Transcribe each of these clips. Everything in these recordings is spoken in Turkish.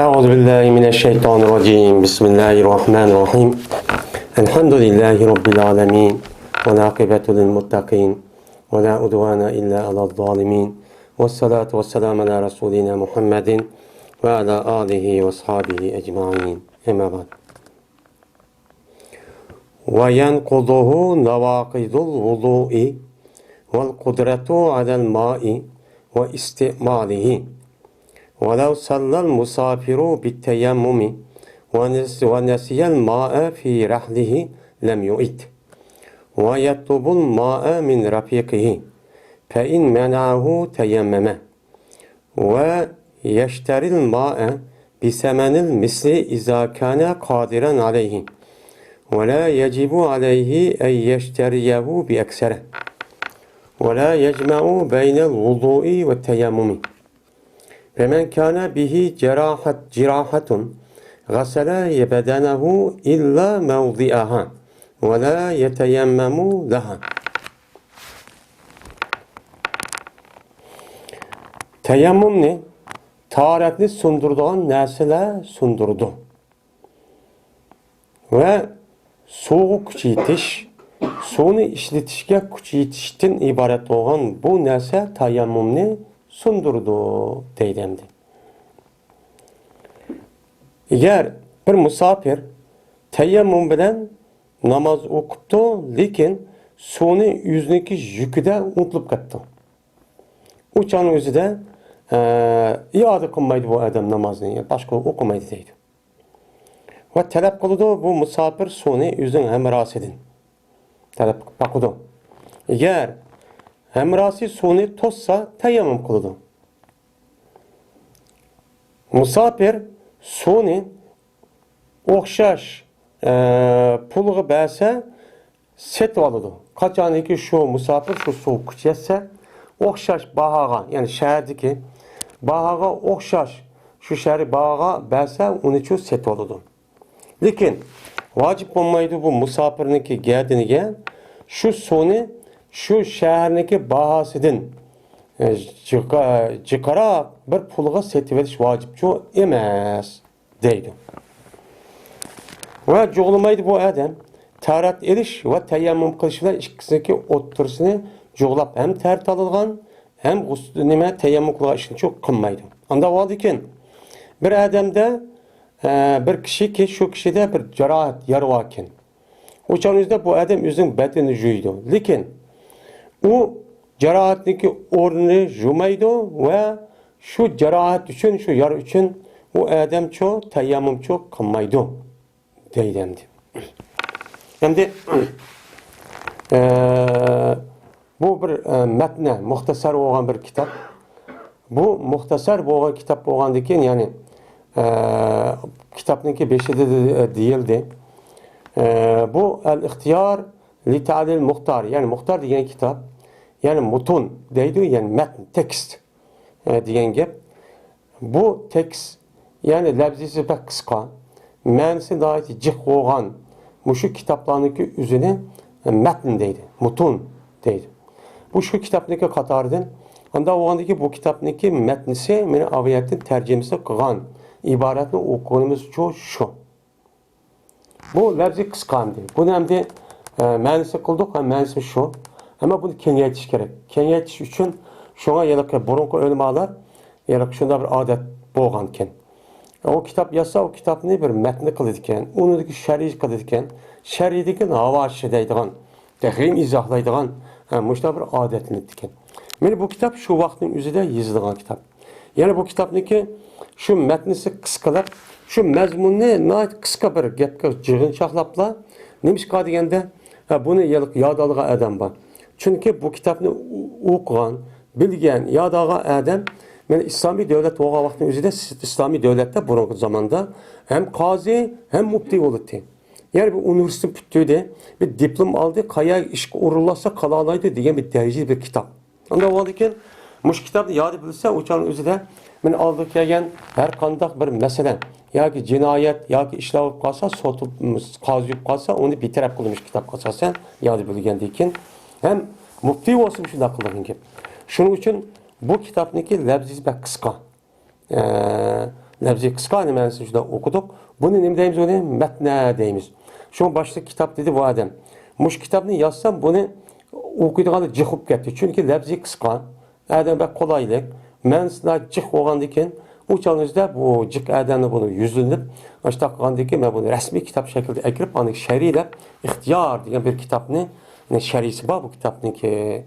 أعوذ بالله من الشيطان الرجيم بسم الله الرحمن الرحيم الحمد لله رب العالمين والعاقبة للمتقين ولا عدوان إلا على الظالمين والصلاة والسلام على رسولنا محمد وعلى آله وأصحابه أجمعين أما بعد وينقضه نواقض الوضوء والقدرة على الماء واستعماله ولو صلى المسافر بالتيمم ونسي الماء في رحله لم يؤت ويطلب الماء من رفيقه فإن منعه تيمم ويشتري الماء بثمن المثل إذا كان قادرا عليه ولا يجب عليه أن يشتريه بأكثره ولا يجمع بين الوضوء والتيمم فمن كان به جراحة غسل بدنه إلا موضعها ولا يتيمم لها. Teyemmüm ne? Taharetini sundurduğun nesile sundurdu. Ve soğuk kuch yetiş, suvni ishlatishga kuch yetishdan iborat bo'lgan bu narsa tayammumni sundurdu deydi endi. Eğer bir musafir tayammum bilan namoz o'qibdi, lekin suvni yuzniki yukida unutilib ketdi. O'shaning o'zida iyoda qilmaydi bu odam namozni, boshqa o'qimaydi deydi. Va talab qiladi bu musafir suvni o'zining hamrohasidan talab qiladi. Eğer hamrohi suvni to'ssa tayammum qiladi. Musafir suvni o'xshash pulga bersa setib oladi. Qachonki shu musafir shu suv ichsa o'xshash bahoga, ya'ni shahardagi bahoga o'xshash shu shahar bahoga bersa uni shu setib oladi. Lekin vacib bo'lmaydi bu musafirniki gardiniga shu suvni shu shaharniki bahosidan chiqarib bir pulga setib olish vojibchi emas deydi. Va jo'g'lamaydi bu odam tarat elish va tayammum qilish bilan ikkisiniki o'ttirisini jo'g'lab ham tarat oladigan ham nima tayammum qilgan ishni çok qilmaydi. Unda vodikin bir odamda bir kishiki shu kishida bir jarohat yarvakin. O'shaningizda bu odam o'zining badanini yuydi. Lekin u jarohatniki o'rnini yumaydi va shu jarohat uchun, shu yara uchun u odam cho tayammum cho qilmaydi deydi endi. Endi bu bir matn, muxtasar bo'lgan bir kitob. Bu muxtasar bo'lgan kitob bo'lgandan keyin, ya'ni kitobniki 5-da deyildi. Bu al-ixtiyor li ta'lil muxtar, ya'ni muxtar degan kitob, ya'ni mutun deydi, ya'ni matn, tekst degan gap. Bu tekst, ya'ni labzisi pek qisqa, ma'nosi nihoyat jiq bo'lgan mushu kitoblarniki o'zini matn deydi, mutun deydi. Bu shu kitobniki qatoridan, unda bo'lgandiki bu kitobniki matnisi meni aviyatdan tarjimasi qilgan iboratni o'qig'imiz shu. Bu labzi qisqa endi. Buni endi ma'nosi qildik, ma'nosi shu. Ama bunu kengaytish kerak. Kengaytish uchun shunga yana burunqi ulamolar yana shunday bir odat bo'lgan ekan. O kitap yasa o kitapni bir matni qiladi ekan, uniki sharh qiladi ekan. Sharhdagi havoshi deydigan, tahrim izohlaydigan mushta bir odatni ekan. Meni bu kitap shu vaqtning o'zida yozilgan kitap. Yana bu kitapniki shu matnisi qisqalab, shu mazmunni nihoyat qisqa bir gapga yig'inchoqlabla nimishqa deganda buni yod olgan odam bor. Çünkü bu kitapni o'qigan, bilgan, yod olgan odam men islomiy davlat bo'lgan vaqtning o'zida islomiy davlatda burungi zamonda ham qozi, ham muftiy bo'ldi. Ya'ni bu universitet bitirdi, bir diplom oldi, qaya ishga urilsa qala oladi degan bir darajali bir kitob. Unda bo'ladikin, mush kitobni yod bilsa, o'shaning o'zida men oldi kelgan har qanday bir masala yoki jinoyat yoki ishlar bo'lib qolsa, sotib qozi bo'lib qolsa, uni bitirib qilmish kitobga asosan yod bilgandan keyin hem muftiy olsun shunday qilgan gap. Shuning uchun bu kitobniki labzi pek qisqa. Lafzi kıska nimesini şurada okuduk. Bunu ne deyimiz onu? Metne deyimiz. Şu başta kitap dedi bu adam. Muş kitabını yazsam bunu okuyduğunda cıkıp gitti. Çünkü lafzi kıska. Adam bak kolaylık. Men sizler cık oğandayken uçağınızda bu cık adamı bunu yüzlenip işte oğandayken ben bunu resmi kitap şekilde ekirip anlık şeriyle ihtiyar diye bir kitapını ne şerisi var bu kitapın ki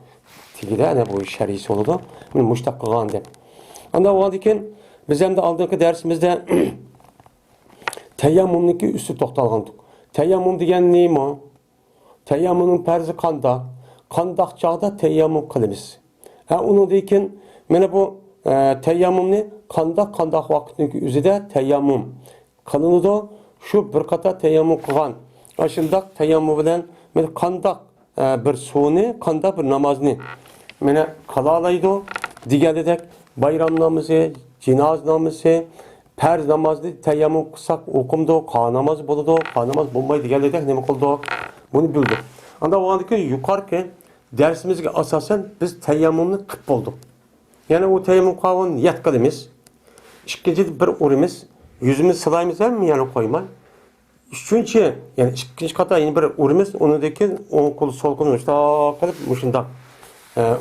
tigide ne bu şerisi oldu. Bunu muştak oğandı. Anda oğandayken biz hem de aldığımız dersimizde teyammumdaki üstü toxtalğandık. Teyammum degan nima? Teyammumning farzi qandoq? Qandoq chog'da teyammum qilamiz? Undan keyin mana bu teyammumni qandoq vaqtning o'zida teyammum qilinadi. Shu bir qator teyammum qilgan. Shundoq teyammum bilan mana qandoq bir suvni, qandoq bir namozni mana qila oladi deganidek bayram namozi, jinoz namozi, farz namozni teyammum qilsak o'qimdi, qon namoz bo'ladi, qon namoz bo'lmaydi deganidek nima qildik? Buni bildik. Anda o'g'andiki yuqorki darsimizga asosan biz teyammumni qilib bo'ldik. Ya'ni u teyammum qilgan niyat qilamiz. Ikkinchi bir urimiz, yuzimiz silaymizmi, ya'ni qo'ymay. Üçüncü, yani ikinci kata yine bir urimiz, onundaki on kolu sol kolu işte qilib mushundoq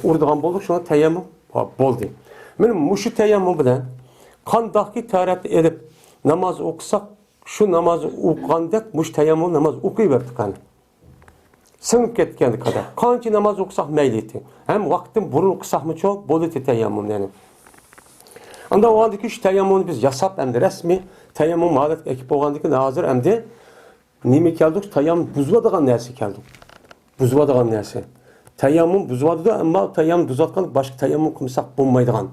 urdigan bo'ldik, shuna teyammum bo'ldi. Mana mushu teyammum bilan qandoqki tarat elib namoz o'qisak, shu namozni o'qigandek mush teyammum namoz o'qiyverdik qani. Singib ketganda qadar. Qancha namoz o'qisak mayli edi. Ham vaqtdan burun o'qisakmi cho'q bo'ldi teyammum yani. Anda o andaki şu teyammumni biz yasab hamda rasmiy teyammum holat ekib bo'lgandiki hozir hamda nima keldik? Teyammum buzadigan narsa keldi. Buzadigan narsa. Teyammum buzadi ammo teyammum buzatgan boshqa teyammum qilsak bo'lmaydigan.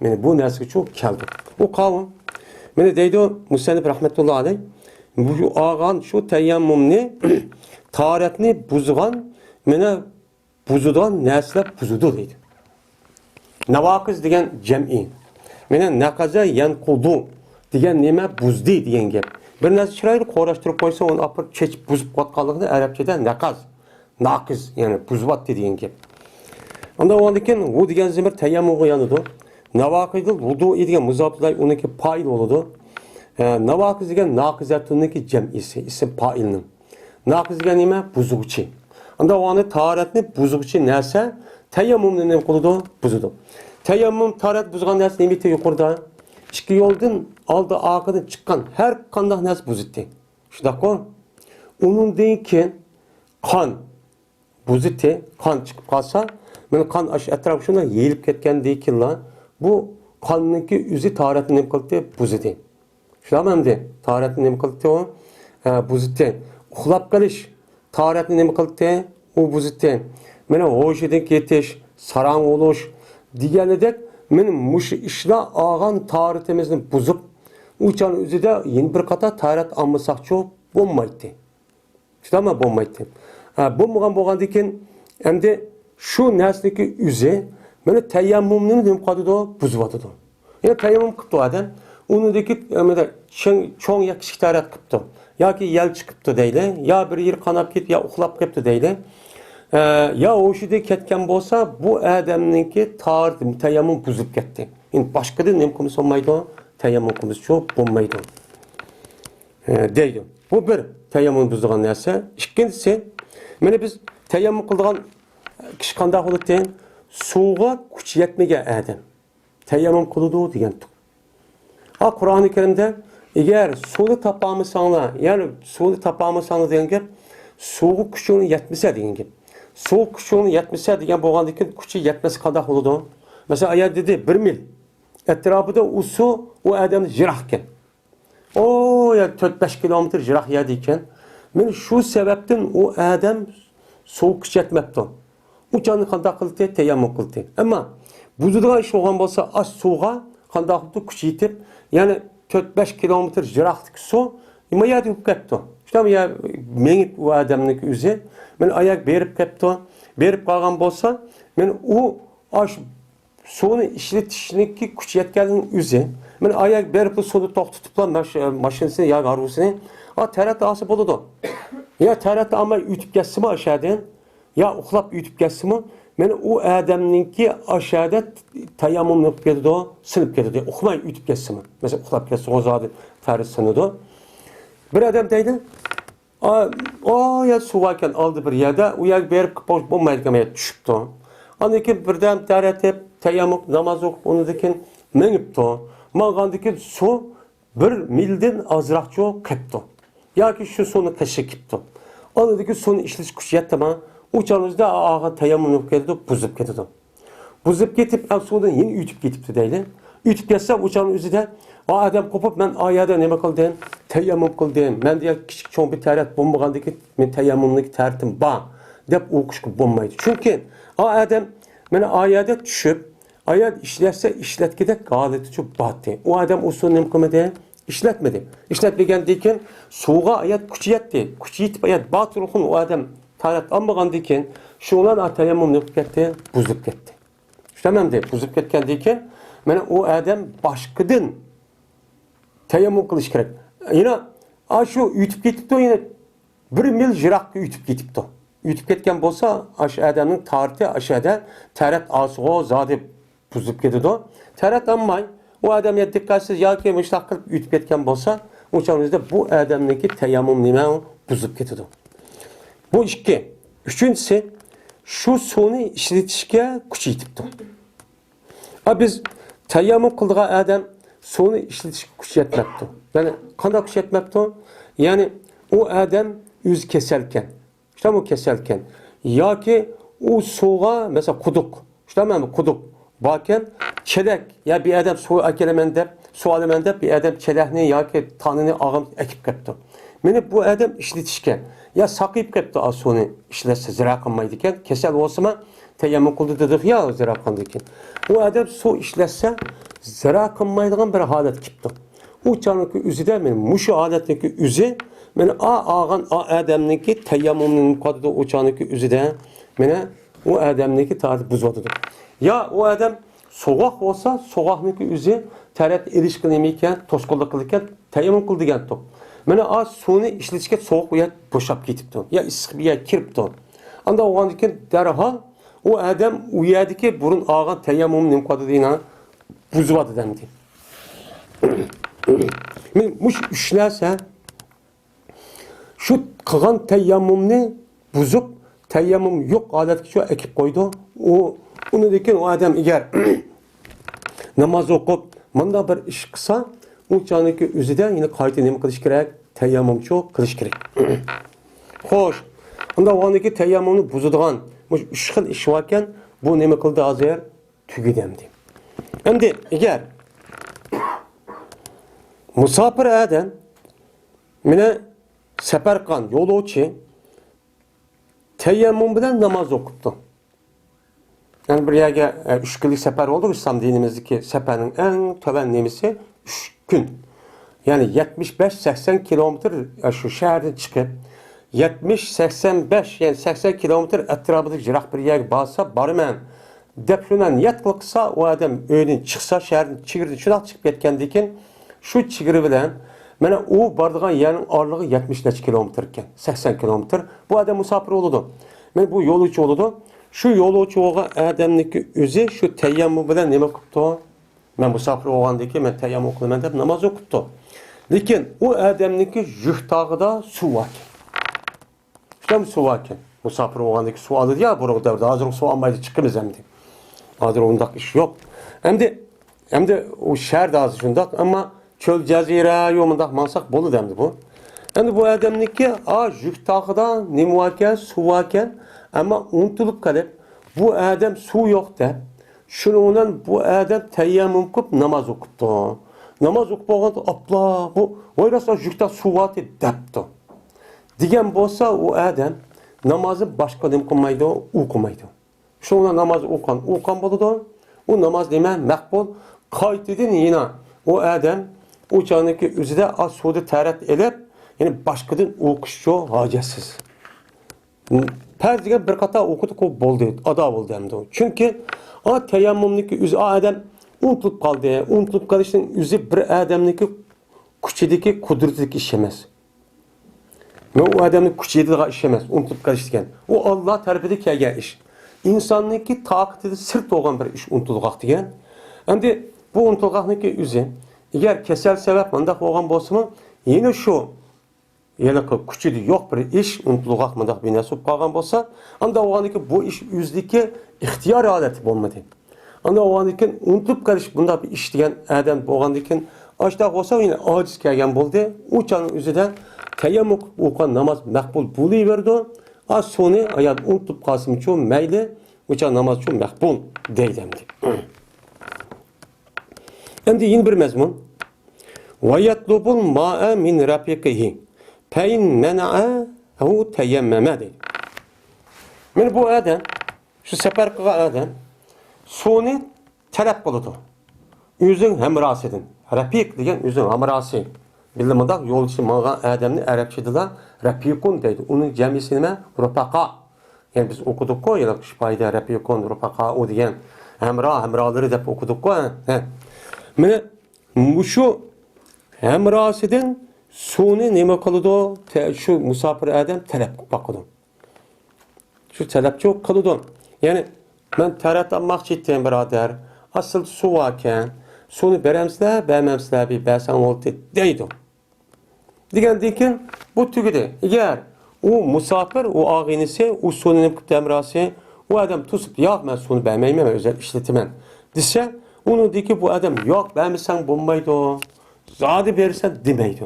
Mana bu narsaga cho'q keldi. Bu qavm mana deydi Musannif rahmetullohi alayh bu olgan shu teyammumni tahoratni buzgan mana buzadigan narsalar buzadi deydi. Navaqiz degan jam'i. Mana naqaza yanqudu degan nima buzdi degan gap. Bir narsa chiroyli qo'rashtirib qo'ysa, uni apir chechib buzib qotganligini arabchada naqaz, naqiz, ya'ni buzvatdi degan gap. Unda o'ndikin u degan zimir tayammumga yanadi. Navaqidul vudu degan muzoflar uniki fa'il bo'ladi. Navaqiz degan naqizatuniki jam'isi, ism fa'ilning. Naqiz degan nima? Buzuvchi. Unda o'ni tahoratni buzuvchi narsa tayammumni nima qiladi? Buzadi. Teyammum tarat buzgan narsa nimeti yuqorida. İki yoldan aldı arkadan çıkan her qandaq narsa buzitdi. Shundaqmi? Undan keyin qon buzitdi, qon chiqib qolsa, mana qon atrofga shuna yeyilib ketgandan keyin bu qonniki o'zi tahoratni nima qildi? Buzitdi. Shundaqmi endi? Tahoratni nima qildi u? Buzitdi. Uxlab qolish tahoratni nima qildi? U buzitdi. Mana ho'shidan ketish, sarang bo'lish deganidek men mush ishlar olgan tahoratimizni buzib, uçan o'zida yeni bir qator tahorat olmasaqchi bo'lmaydi. Shundaqmi bo'lmaydi. Bo'lmagan bo'lgandan keyin endi shu narsaniki o'zi mana tayammumni nima qiladi? Buzvatadi. Ya'ni tayammum qildi odam, unidagi mana cho'ng ya kichik tahorat qildi. Yoki yal chiqibdi deydi, yo bir yer qanab ketdi, yo uxlab ketdi deydi. Ya o'shida ketgan bo'lsa, bu odamniki tayammum buzib ketdi. Endi boshqada nima qilsa bo'lmaydi, tayammum qilsa cho'q bo'lmaydi. Deydi. Bu bir tayammum buzgan narsa. Ikkinchisi, mana biz tayammum qilgan kishi qanday bo'ladi? Suvga kuch yetmagan odam tayammum qiladi degan. Qur'oni Karimda agar suvni topolmasanglar, ya'ni suvni topolmasanglar degan gap, suvga kuching yetmasa degan gap. Suv kuchini yetmasa degan bo'lgandan keyin kuchi yetmasa qanday bo'ladi? Masalan, agar dedi 1 mil atrofida u suv u odamni jiroq ekan. O ya 4-5 kilometr jiroq yerda ekan. Men shu sababdan u odam suv kuch yetmabdi. U jonni qanday qildi? Tayammum qildi. Ammo buzadigan ish bo'lgan bo'lsa, ash suvga qanday qildi kuch yetib, ya'ni 4-5 kilometr jiroqlik suv nima yerda ketdi. Shunday ya men u odamning o'zi men ayak berib ketdi, berib qolgan bo'lsa, men u ash suvni ishlatishnikki kuch yetganning o'zi, men ayak berib suvni to'xtatib mashinasini yo garusini, tarat olsa bo'ladi. Ya tarat olmay o'tib ketsimi aşağıdan, ya uxlab o'tib ketsimi, Meni o adamninki aşağıda tayammumlanıp ketdi, sinib ketdi. Uxmay ütüp ketsimi. Mesela uxlab ketsa o zodi tari sinidi. Bir adam deydi, ya suvaken aldı bir yerde, o yer berip kıpış bulmaydıklamaya düşüptü. Andakin birden taratip, tayammum, namaz okup, onu dikin menipti. Mağandakin su bir milden azrakçı kıptı. Ya ki şu sonu kaşıkıptı. Andakin sonu işleş kuşiyat tamam. Uçağınızda ağa tayammum ketdi, buzup ketdi. Buzup ketip, sudan yine ütüp ketipti deydi. Ütüp ketse uçağın üzerinde, adam kopup ben ayada neme kıldım, tayammum kıldım. Ben diye küçük çoğun bir tarat bulmagandaki men tayammumluk taratim ba dep okuşku bulmaydı. Çünkü adam men ayada düşüp ayat işlerse işletkide galeti çok battı. O adam o sonu neme kılmadı, işletmedi. İşletmegandayken soğuğa ayat küçüyetti. Küçüyetip ayat batırıkın o adam tarat almagandayken şoğlan tayammumluk ketdi, buzup ketdi. Tamam de buzup ketgandayken mana o adam başqadan tayammum qilish kerak. Yine shu ütüp ketibdi, yine 1 mil jiroqqa ütüp ketibdi. Ütüp ketgan bo'lsa, shu odamning tarti aşağıda tarat asg'o zodi buzib ketadi. Tarat olmay, o odam dikkatsiz yoki mushtaq qilib ütüp ketgan bo'lsa, o'shaningizda bu odamniki tayammum nima buzib ketadi. Bu ikki. Uchinchisi, shu suvni ishlatishga kuch yetibdi. Biz tayammum qildigan adam suvni ishlatishga kuch yetmabdi. Yani qanday kuch yetmabdi? Yani o adam o'zi kasalkan. İşte bu kasalkan yoki u suvga mesela quduq, işte men quduq bakken chelak ya bir adam suv akelaman deb, suv olaman deb bir adam chelakni yoki tanini og'im ekib ketdi. Meni bu adam ishlatishga ya saqib ketdi, suvni ishlatsa zira qilmaydi ekan. Kasal bo'lsa tayammum qildi dedik ya zira qildi ekan. O adam suv ishlatsa zira qilmaydigan bir holat kelibdi. O canınki üzüde men muşu adetteki üzü men ağan adamniki tayammumning qadida o canınki üzüde mene o adamniki taati buzwadı. Ya o adam soğuk olsa soğukniki üzü tarat ilişkilemeyken, tosqolluk qilgan tayammum qildi degan top. Mene suvni ishlatishga soğuk uyat boşap ketibdi. Ya issiq bir yer kiribdi. Anda o'g'andikin darhol o adam u yerdagi burun ağan tayammumning qadidina buzwadı demdi. Men muş işlerse şu qilgan tayammumni buzib, tayammum yo'q odatga shu ekib qo'ydi. Uni lekin o adam eğer namoz o'qib, bunda bir ish qilsa, u joniki o'zida yine qayta nima qilish kerak? Tayammum qilish kerak. Xo'sh, unda o'g'andagi tayammumni buzadigan mush 3 xil ish varken bu nima qildi hozir? Tugidamdi. Endi eğer musafir adam mine sefer kan yo'lovchi tayammum bilan namoz o'qibdi. Yani bir yerga 3 kunlik sefer oldu. İslam dinimizdeki seferin en töven nemisi 3 gün. Yani 75-80 kilometre şu şehirden çıkıp 70-85 yani 80 kilometre etrafında jiroq bir yerga borsa borman deb shundan niyat qilsa, o adam uydan chiqsa, shahardan chigirdi shundoq chiqib ketgandan şu chigiri bilan mana u bordigan yerning orlig'i 70 kilometr ekan, 80 kilometr. Bu adam musafir bo'ldi. Men bu yo'lovchi bo'ldi. Şu yo'lovchi bo'lgan odamniki o'zi shu tayammum bilan nima qilibdi? Men musafir bo'lgandiki men tayammum qilaman deb namoz o'qibdi. Lekin u odamniki yuhtog'ida suv bor. İşte suv bor. Musafir bo'lgandiki suv oldi ya, bu davrda hozir suv olmaydi, chiqimiz endi. Hozir undaq ish yo'q. Endi o şehirde hozir shundoq, ammo çöl cazira yo'mundaq mansak bo'ldi demdi bu. Endi bu odamniki yuhtog'ida nima bor ekan, suv bor ekan, ama unutilib qolib, bu adam suv yo'q deb, shuningdan bu adam tayammum qilib namoz o'qibdi. Namoz o'qib bo'lganda apla bu o'yrasa yukda suv bor debdi. Degan bo'lsa u adam namozni boshqa nima qilmaydi, o'qimaydi. Shundan namoz o'qan bo'ladi. O namaz nima maqbul qaytadan yine o adam o caniki o'zida az suvni tarat elib, yani boshqadan o'qishga hojatsiz. Farz degan bir qator o'qidi ko'p bo'ldi, ado bo'ldi hamda. Chunki tayammumniki o'zi adam unutilib qoldi. Unutilib qolishning o'zi bir odamniki kuchidagi, qudratidagi ish emas. O adamning kuchidagi ish emas, unutilib qolish degan. O Alloh tarafidan kelgan ish. insonniki taqatida sirt bo'lgan bir ish unutilg'oq degan. Endi bu unutilg'oqniki o'zi agar kasal sabab bundoq bo'lgan bo'lsa-mu, yana shu yana kuchida yo'q bir ish unutilg'oq bundoq binasi bo'lib qolgan bo'lsa, unda o'g'andiki bu ish o'zidagi ixtiyor holati bo'lmadi. Unda o'g'andiki unutib qolish bundoq bir ish degan odam bo'lgandikin Aştaq olsa yine aciz kelgen buldu. Uçanın üzerinden tayammuk okuyan namaz makbul buluverdi. Az sonra ayat unutup kalsın için meyli uçan namaz için makbul deylemdi. Şimdi yine bir mezmun. وَيَطْلُبُ الْمَاءَ مِنْ رَفِقِهِ فَاِنْ مَنَعَهُ تَيَمَّمَ deydi. Yani bu adam, şu sefer kılan adam, suni talep kılıdı. Yüzün hemrası edin. Rapik degan yüzün hamrası. Bildiğimde yolcu mağan adamını Arapçadılar rapikun deydi. Onun cemisi nime? Rupaka. Yani biz okuduk ko ya şifayda rapikun, rupaka o diyen hemraları da okuduk ko. Mene şu hemrasıdan suni nime kalıdı? Şu musafir adam talep bakıdı. Şu talep çok kalıdı. Yani ben tarat almak cidden birader. Asıl su varken suni beremsizler, bermemsizler bir bersen oldu deydi. Diken bu tügüde. Eğer o musafir, o ağinisi, o sununun kıptemrası, o adam tutup yok ben sunu bermeyim ama özel işletimen. Dese, onu de ki bu adam yok bermişsen bulmaydı. Zadı verirsen demeydi.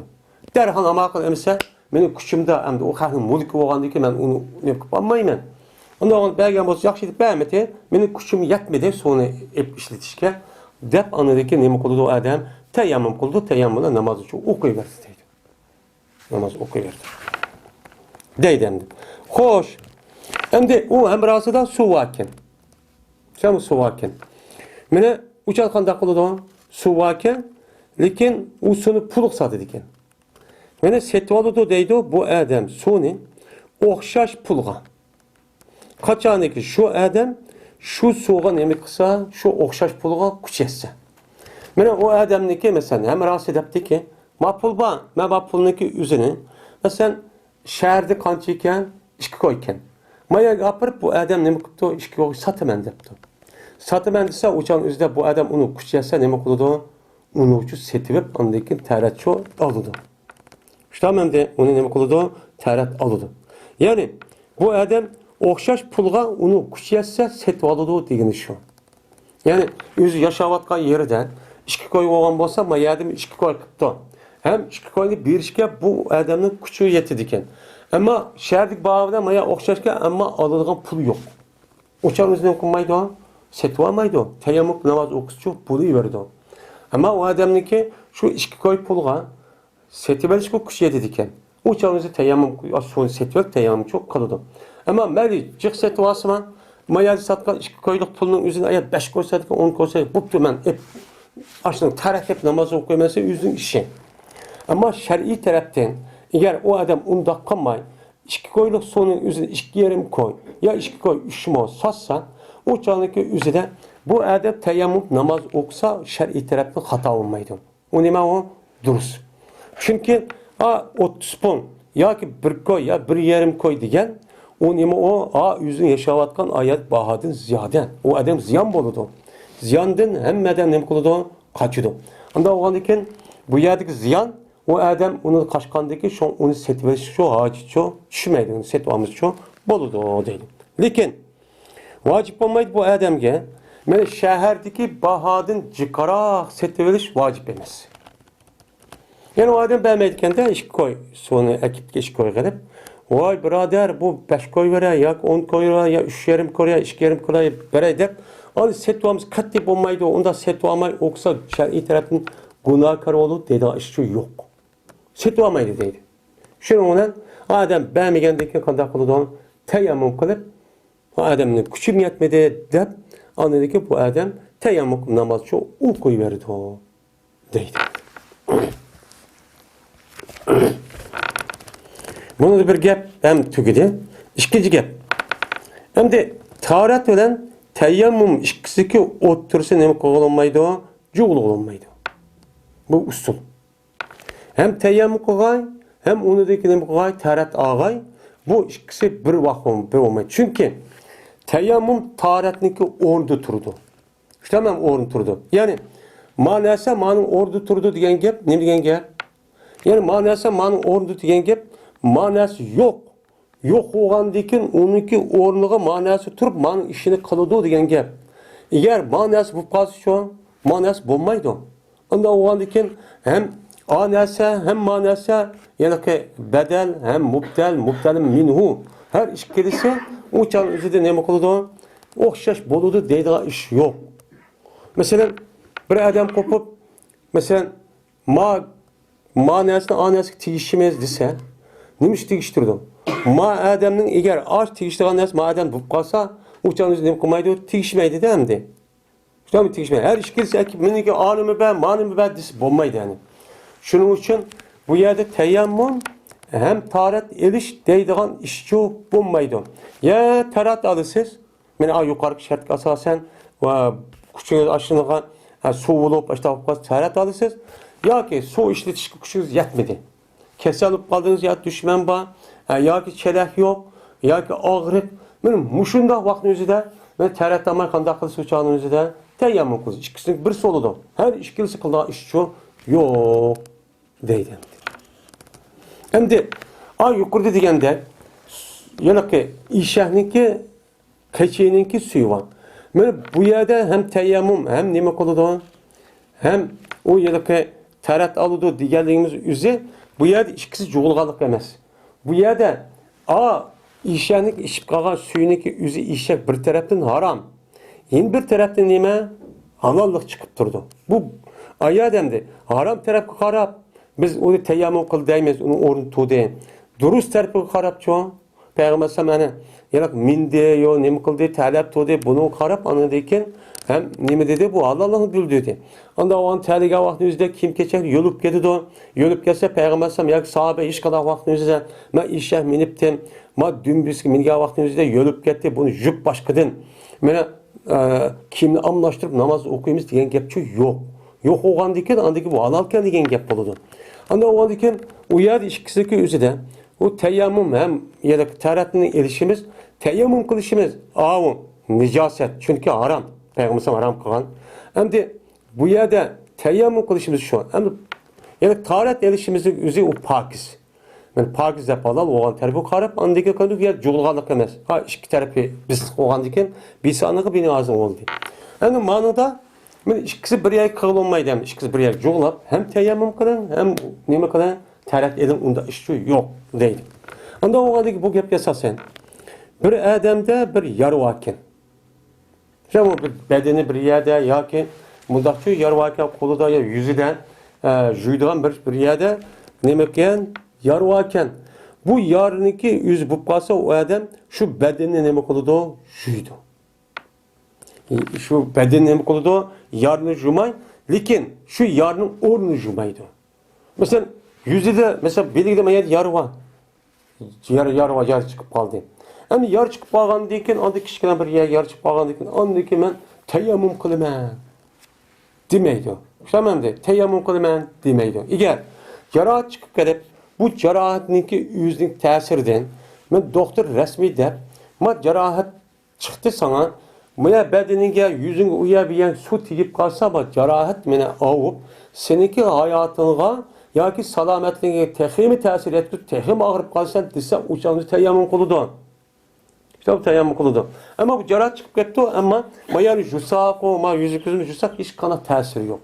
Derhal ama akıl emse, benim küçümde hem de o kahın mulki olgandı ki ben onu yapmayayım. Ondan belgen bolsa yaxshi deb bermedi. Mening kuchim yetmedi sonu ishlatishga deb anadagi nima qildi u odam? Tayammum qildi, tayammumda namoz uchun o'qiyverdi deydi. Namoz o'qiyverdi. Deydi endi. Xo'sh. Endi u hamrasida suv ekan. Kim suv ekan? Mana uchal qanday qildi? Suv ekan, lekin u suvni pulq sotdi ekan. Mana setib oldi deydi bu odam suvni o'xshash pulga. Kaçaniki şu adam şu soğuğa nemi kısa, şu okşaş pulga kuch etse. Mana o adamniki mesela hem rahatsız edipti ki, ma pul ba, ma pulniki üzerine mesela şehirde qancha ekan, ishga qo'ygan. Maya gapirib bu adam nima qildi? Ishga qo'yib sotaman debdi. Sotaman desa, o'shan o'zida bu adam uni kuch etse nima qildi? Uni uchun setib, undan keyin taratcho oldi. Shtamamda uni nima qildi? Tarat oldi. Ya'ni bu adam o'xshash pulga uni kuch yetsa setib oladi degani shu. Ya'ni o'zi yashayotgan yeridan ishga qo'yib olgan bo'lsa, mayadim ishga qo'yib qildi. Ham ishga qo'yib berishga bu odamning kuchi yetadi ekan. Ammo shahardagi bog'da maya o'xshashga ammo oladigan pul yo'q. O'sha o'zining qilmaydi, setib olmaydi. Tayammum namoz o'qishchi puli berdi. Ammo u odamniki shu ishga qo'yib pulga setib olishga kuch yetadi ekan. O'sha o'zi tayammum asol setib olib tayammum çok qiladi. Ama mali cık seti vasıma, mayal satkan iki koyluk pulunun üzerine ayet 5 koysaydık, 10 koysaydık, bu tümen hep aşının taraf hep namazı okuyaması yüzün işi. Ama şer'i taraftan, eğer o adam onu da kalmay, iki koyluk sonun üzerine iki yerim koy, ya iki koy üşüme satsan, o çağındaki üzerine bu adam teyammüm namaz okusa şer'i taraftan hata olmaydı. O neme o? Duruz. Çünkü 30 pon, ya ki bir koy, ya bir yerim koy diyen, o nima o yüzün yaşavatkan ayet bahadın ziyaden. O adam ziyan boludu. Ziyandın hemmeden nima qildi? Kaçıdı. Anda oğandiken bu yerdeki ziyan o adam onu kaçkandaki şu onu setip şu hacı şu düşmeydi. Onu setip almış şu boludu o değil. Lekin vacip olmaydı bu adamga. Mana şeherdeki bahadın çıkarak setip vacip emas. Yani o adam bilmeydikken de iş koy. Sonra ekipke iş koy gelip vay birader bu 5 koy vere ya 10 koy vere ya 3 yerim koy ya 2 yerim koy vere deyip hani setvamız katip olmaydı onda setvamay oksa şer'i tarafın günahkar olur dedi işçi yok. Setvamaydı dedi. Şimdi ona adam beğenmegendeki kadar kılıdı onu teyammüm kılıp adamın küçüm yetmedi deyip anladı ki bu adam teyammüm namazı okuyuverdi o dedi. Bunu da bir gap hem tükedi. İkinci gap. Hem de taharet bilen teyammüm ikisiki otursa nemi kılınmaydı o? Cuğul olunmaydı. Bu usul. Hem teyammüm kılgay, hem onu da nemi kılgay, taharet ağay. Bu ikisi bir vakit bir olmaydı. Çünkü Teyammum taharetniki ordu turdu. İşte hemen ordu turdu. Yani manası manın ordu turdu diyen gep, ne diyen gep? Yani manası manın ordu diyen gep, manası yok. Yok oğandikin onunki ornuğa manası turup manın işini kılıdı diyen gep. Eğer manası bu kalsı şu, manası bulmaydı. Onda oğandikin hem anasa hem manasa yani ki bedel hem mubtelin minhu her iş gelirse uçan üzerinde ne kılıdı? Okşaş boludu deydiği iş yok. Mesela bir adam kopup mesela manasını anası tigişmez dese neymiş tigiştirdi? Adamın eğer ağaç tigiştiği anası adam bu kalsa uçan üzerinde kılmaydı tigişmeydi değil mi? İşte mi tigişmeydi? Her iş gelirse ekibinin anımı ben manımı ben dese bulmaydı yani. Şunun için bu yerde teyammum hem taharet eliş deydiğin işçi bulmaydı. Ya taharet alırsınız, yani yukarı şart asasen ve küçüğünüz aşınığa su olup işte taharet alırsınız. Ya ki su işletiş küçüğünüz yetmedi. Kese alıp kaldınız ya düşmen var, ya ki çelek yok, ya ki ağrık. Benim muşunda vaktinizde ve taharet almak kanda kılısı uçağınızda teyammum kılız. İkisinin bir soludu. Her işkilisi kıldığı işçi yok. Deydi. Hem de yukarıda degende yani ki işahninki keçininki suyu var. Yani bu yerde hem teyammum hem nime kılıdı hem o yani ki taharet alıdı diğerliğimiz üzeri bu yerde ikisi çoğulgalık emez. Bu yerde işahnik işip kalan suyununki üzü işek bir taraftan haram. Yine bir taraftan nime halallık çıkıp durdu. Bu ayademdi. Haram tarafı harap. Biz onu teyammum kıl deymiz, onun ornu tuğdu. Duruz tarafı harap çoğun. Peygamber sana yani minde yo nemi kıldı, talep tuğdu. Bunu harap anladıyken hem nemi dedi bu Allah'ın bildiği. Onda o an tehlike vaktinizde kim geçer yolup geldi de yolup gelse Peygamber sana ya sahabe iş kadar vaktinizde ma işe miniptim. Ma dümdüz minge vaktinizde yolup gitti. Bunu jüp başkadın. Mene kimle anlaştırıp namaz okuyumuz diyen gepçi yok. Yok oğan diken andaki bu alalken diyen gep buludu. Anda oğan diken uyar işkisindeki üzere o teyammum hem ya da taharetine erişimiz teyammum kılışımız nicaset çünkü haram. Peygamber'e haram kılan. Hem de bu yerde teyammum kılışımız şu an. Hem de yani taharet erişimizin üzeri o pakiz. Yani pakiz yaparlar oğan tarafı karap andaki kanı ya culgalık emez. İki tarafı biz oğan diken bir anlığı beni ağzım oldu. Yani manada ikisi bir yer kılınmaydı hem ikisi bir yer çoğulap hem teyammum kılın hem nime kılın taharet edin onda işçi yok değil. Onda o kadar bu gep yasasen bir adamda bir yar varken yani bir bedeni bir yerde ya ki mudakçı yar varken kolu da ya yüzüden juyduğun bir yerde nime kılın yar varken bu yarınki yüz bu kalsa o adam şu bedenini nime kıldı juydu. Şu bedenini kılıdı yarını jumay, lakin şu yarının ornu jumaydı. Mesela yüzde mesela belirli mayat yar var. Yar çıkıp kaldı. Yani yar çıkıp kalgan deyken andı kişiden bir yar çıkıp kalgan deyken andı ki ben teyammum kılımam demeydi. Tamam de teyammum kılımam demeydi. Eğer yara çıkıp gelip bu cerahatninki yüzlük tesirden ben doktor resmi der, ma cerahat çıktı sana Maya bedenine yüzün uyabiyen su tiyip kalsa bak cerahat mene avup seninki hayatına ya ki salametliğine tehimi tesir etti tehim ağırıp kalsan dese uçağınızı teyammum kılıdı. İşte bu teyammum kılıdı. Ama bu cerahat çıkıp gitti ama mayanı jusak o ma yüzüküzün jusak hiç kana tesiri yok.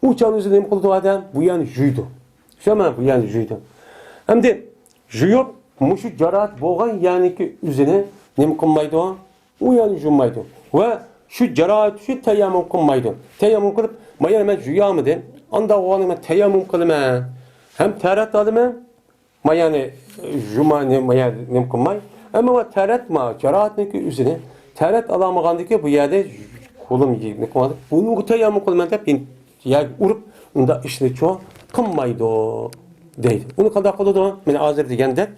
Uçağınızı ne kılıdı adam bu yani juydu. Şöyle bu yani juydu. Hem de juyup muşu cerahat boğan yani ki üzerine ne kılmaydı o? Uyanışılmaydı. Ve şu cerahat, şu teyammum kılmaydı. Teyammum kılıp, mayan ben rüyamıdı. Anda o anı ben teyammum kılıma. Hem taharet alıma, mayanı jumani mayan nem kılmay. Ama taharet ma, cerahatniki üzerine, taharet alamagandaki bu yerde kolum ne kılmadı. Bunu teyammum kılma da ben ya urup, onda işini çoğu kılmaydı deydi. Bunu kadar kılıdı, ben azir degende.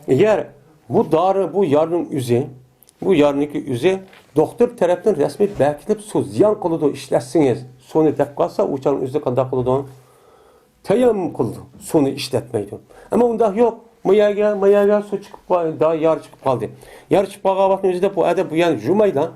Eğer bu darı, bu yarının üzerine, bu yarınki üze doktor tarafından resmi belkilip su ziyan kılıdı işletsiniz. Sonu dep kalsa uçanın üzerine kadar kılıdı. Teyammum kıldı. Sonu işletmeydi. Ama onda yok. Mayaga su çıkıp daha yar çıkıp kaldı. Yar çıkıp kaldı özde bu ada bu yani jumayla.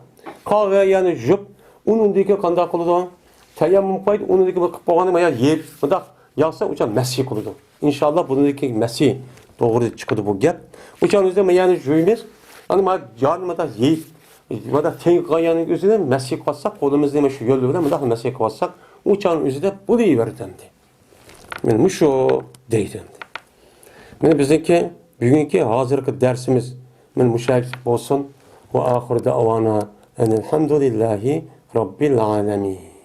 Kağa yani jup. Onun deki kanda kılıdı. Tayammum koydu. Onun deki bakıp bağını maya yiyip. Bunda yağsa uçan Mesih kılıdı. İnşallah bunun deki Mesih doğru çıkıdı bu gap. Uçan özde mayani juyumuz. Ama yarın da yiyip. Vada tek kayanın üzerine Mesih katsak kolumuzda şu yolda mı da Mesih katsak uçan üzerinde bu deyiverdendi. Men muşo deydendi. Men bizdeki bugünkü hazırki dersimiz men müşahit olsun ve ahir davana elhamdülillahi rabbil alamin.